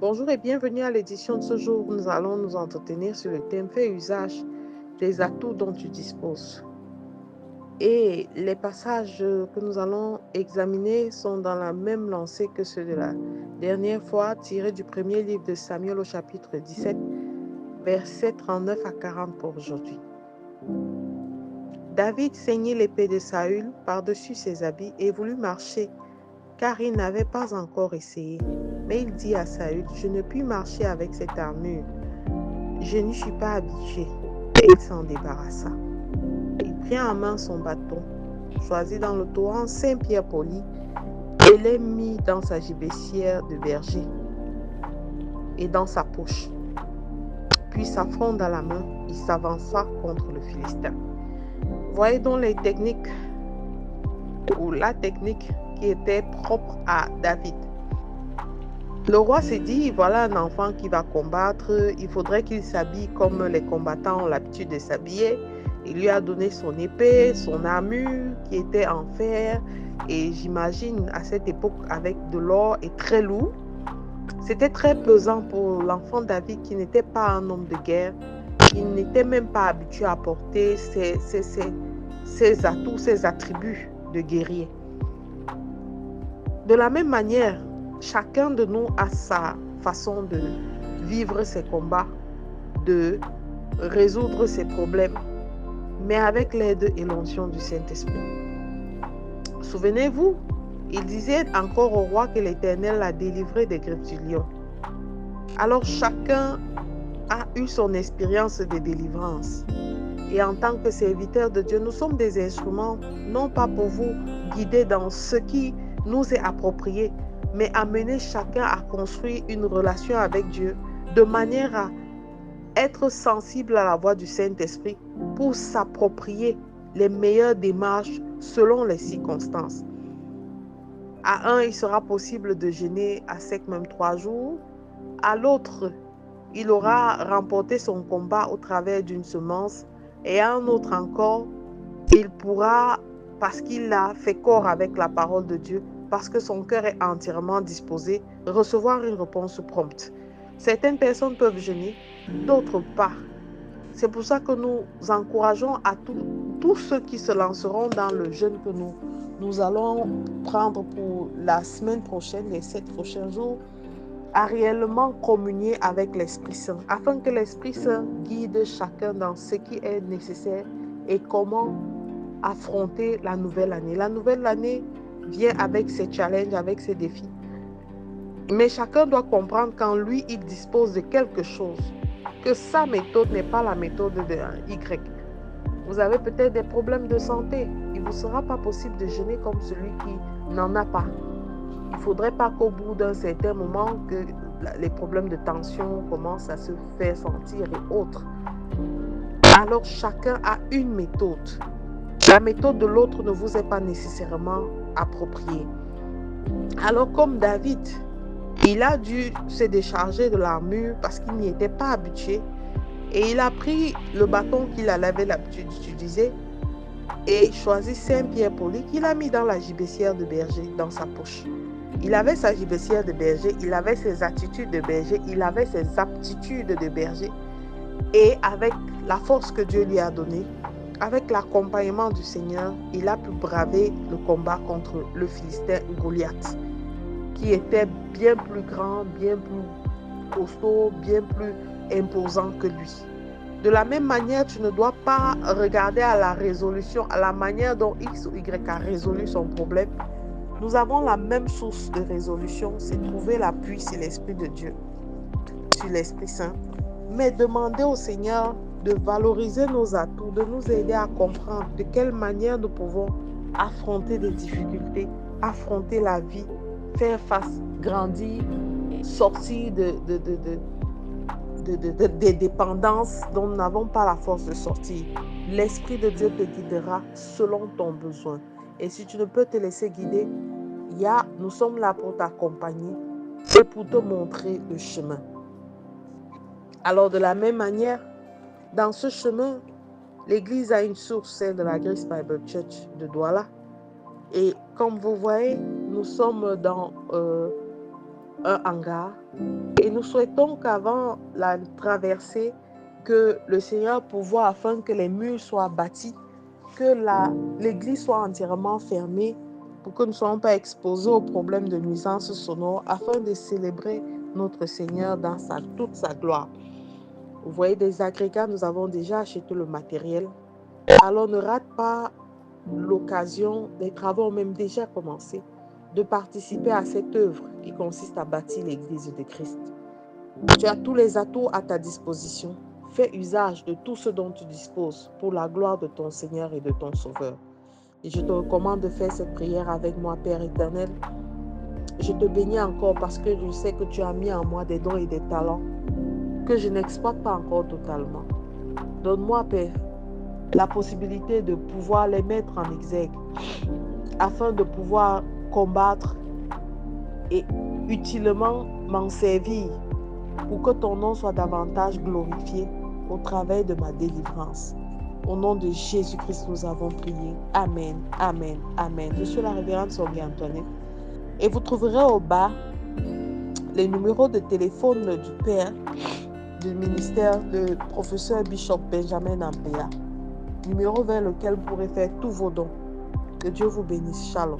Bonjour et bienvenue à l'édition de ce jour où nous allons nous entretenir sur le thème Fais usage des atouts dont tu disposes. Et les passages que nous allons examiner sont dans la même lancée que ceux de la dernière fois, tirés du premier livre de Samuel au chapitre 17, versets 39 à 40 pour aujourd'hui. David ceignit l'épée de Saül par-dessus ses habits et voulut marcher, car il n'avait pas encore essayé. Mais il dit à Saül, je ne puis marcher avec cette armure. Je n'y suis pas habitué. Et il s'en débarrassa. Il prit en main son bâton, choisit dans le torrent 5 pierres polies, et les mit dans sa gibecière de berger et dans sa poche. Puis sa fronde à la main, il s'avança contre le Philistin. Voyez donc les techniques, ou la technique qui était propre à David. Le roi s'est dit, voilà un enfant qui va combattre, il faudrait qu'il s'habille comme les combattants ont l'habitude de s'habiller. Il lui a donné son épée, son armure qui était en fer, et j'imagine à cette époque avec de l'or et très lourd. C'était très pesant pour l'enfant David qui n'était pas un homme de guerre, qui n'était même pas habitué à porter ses atouts, ses attributs de guerrier. De la même manière, chacun de nous a sa façon de vivre ses combats, de résoudre ses problèmes, mais avec l'aide et l'onction du Saint-Esprit. Souvenez-vous, il disait encore au roi que l'Éternel l'a délivré des griffes du lion. Alors chacun a eu son expérience de délivrance. Et en tant que serviteurs de Dieu, nous sommes des instruments, non pas pour vous guider dans ce qui nous est approprié, mais amener chacun à construire une relation avec Dieu de manière à être sensible à la voix du Saint-Esprit pour s'approprier les meilleures démarches selon les circonstances. À un, il sera possible de jeûner à sec même 3 jours. À l'autre, il aura remporté son combat au travers d'une semence. Et à un autre encore, il pourra, parce qu'il a fait corps avec la parole de Dieu, parce que son cœur est entièrement disposé, recevoir une réponse prompte. Certaines personnes peuvent jeûner, d'autres pas. C'est pour ça que nous encourageons à tous ceux qui se lanceront dans le jeûne que nous allons prendre pour la semaine prochaine, les 7 prochains jours, à réellement communier avec l'Esprit Saint, afin que l'Esprit Saint guide chacun dans ce qui est nécessaire et comment affronter la nouvelle année. La nouvelle année vient avec ses challenges, avec ses défis. Mais chacun doit comprendre qu'en lui, il dispose de quelque chose, que sa méthode n'est pas la méthode de Y. Vous avez peut-être des problèmes de santé. Il ne vous sera pas possible de jeûner comme celui qui n'en a pas. Il ne faudrait pas qu'au bout d'un certain moment, que les problèmes de tension commencent à se faire sentir et autres. Alors chacun a une méthode. La méthode de l'autre ne vous est pas nécessairement appropriée. Alors comme David, il a dû se décharger de l'armure parce qu'il n'y était pas habitué. Et il a pris le bâton qu'il avait l'habitude d'utiliser et choisi 5 pierres polies qu'il a mis dans la gibecière de berger, dans sa poche. Il avait sa gibecière de berger, il avait ses attitudes de berger, il avait ses aptitudes de berger. Et avec la force que Dieu lui a donnée, avec l'accompagnement du Seigneur, il a pu braver le combat contre le Philistin Goliath, qui était bien plus grand, bien plus costaud, bien plus imposant que lui. De la même manière, tu ne dois pas regarder à la résolution, à la manière dont X ou Y a résolu son problème. Nous avons la même source de résolution, c'est trouver l'appui sur l'Esprit de Dieu, sur l'Esprit Saint. Mais demander au Seigneur de valoriser nos atouts, de nous aider à comprendre de quelle manière nous pouvons affronter des difficultés, affronter la vie, faire face, grandir, sortir des dépendances dont nous n'avons pas la force de sortir. L'Esprit de Dieu te guidera selon ton besoin. Et si tu ne peux te laisser guider, nous sommes là pour t'accompagner et pour te montrer le chemin. Alors de la même manière, dans ce chemin, l'Église a une source, celle de la Grace Bible Church de Douala. Et comme vous voyez, nous sommes dans un hangar. Et nous souhaitons qu'avant la traversée, que le Seigneur pourvoie afin que les murs soient bâtis, que l'église soit entièrement fermée pour que nous ne soyons pas exposés aux problèmes de nuisance sonore afin de célébrer notre Seigneur dans toute sa gloire. Vous voyez, des agrégats, nous avons déjà acheté le matériel. Alors ne rate pas l'occasion, les travaux ont même déjà commencé, de participer à cette œuvre qui consiste à bâtir l'église de Christ. Tu as tous les atouts à ta disposition. Fais usage de tout ce dont tu disposes pour la gloire de ton Seigneur et de ton Sauveur. Et je te recommande de faire cette prière avec moi, Père éternel. Je te bénis encore parce que je sais que tu as mis en moi des dons et des talents que je n'exploite pas encore totalement. Donne-moi, Père, la possibilité de pouvoir les mettre en exergue afin de pouvoir combattre et utilement m'en servir pour que ton nom soit davantage glorifié au travers de ma délivrance. Au nom de Jésus-Christ, nous avons prié. Amen, amen, amen. Je suis la révérende Sonia Antoinette et vous trouverez au bas les numéros de téléphone du Père du ministère de professeur Bishop Benjamin Ampéa, numéro vers lequel vous pourrez faire tous vos dons. Que Dieu vous bénisse. Shalom.